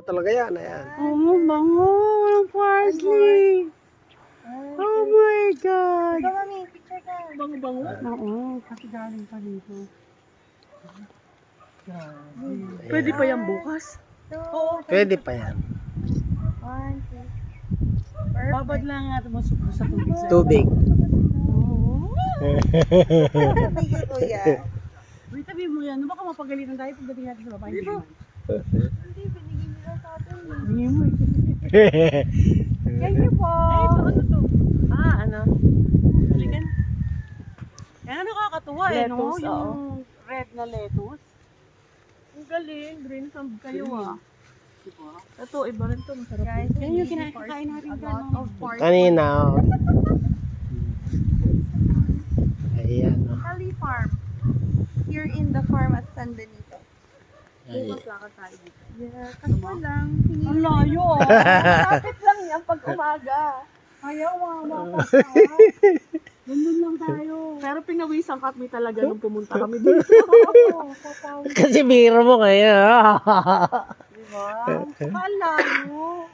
Talaga yan, ayan. Oh, bango. Walang parsley. Oh my God. Ikaw, mami, picture ka. Bango-bango? Oo, kasi galing pa dito. Pwede pa yan bukas? Oo. Pwede pa yan. 1, 2. Babad lang nga tumusok sa tubig. Tubig. Oo. Thank you, kuya. Wait, sabihin mo yan. Baka mapagalitan tayo pagdating natin sa babae. Hindi naman. Hindi, binigyan nila sa atin. Hindi mo. Thank you po. Ay, ito, ano to? Ano? Chicken? Yan, nakakatuwa eh, no? Lettuce, Yung red na lettuce. Ang galing, green thumb kayo ah. Diba? Ito, iba rin to, masarap. Guys, Yan yung kinakain natin a dyan. lot of pork. Kanina, oh. Ayan, oh. Kali Farm. Here in the farm at San Benito. Ayan. Lakad tayo dito. Yeah, kasi lang. Ang layo ah. Kapit lang yan pag umaga. Ayaw, mama. Nandun lang tayo. Pero pinawisan kami talaga nung pumunta kami dito. Kasi biro mo ngayon. Diba? Ang layo.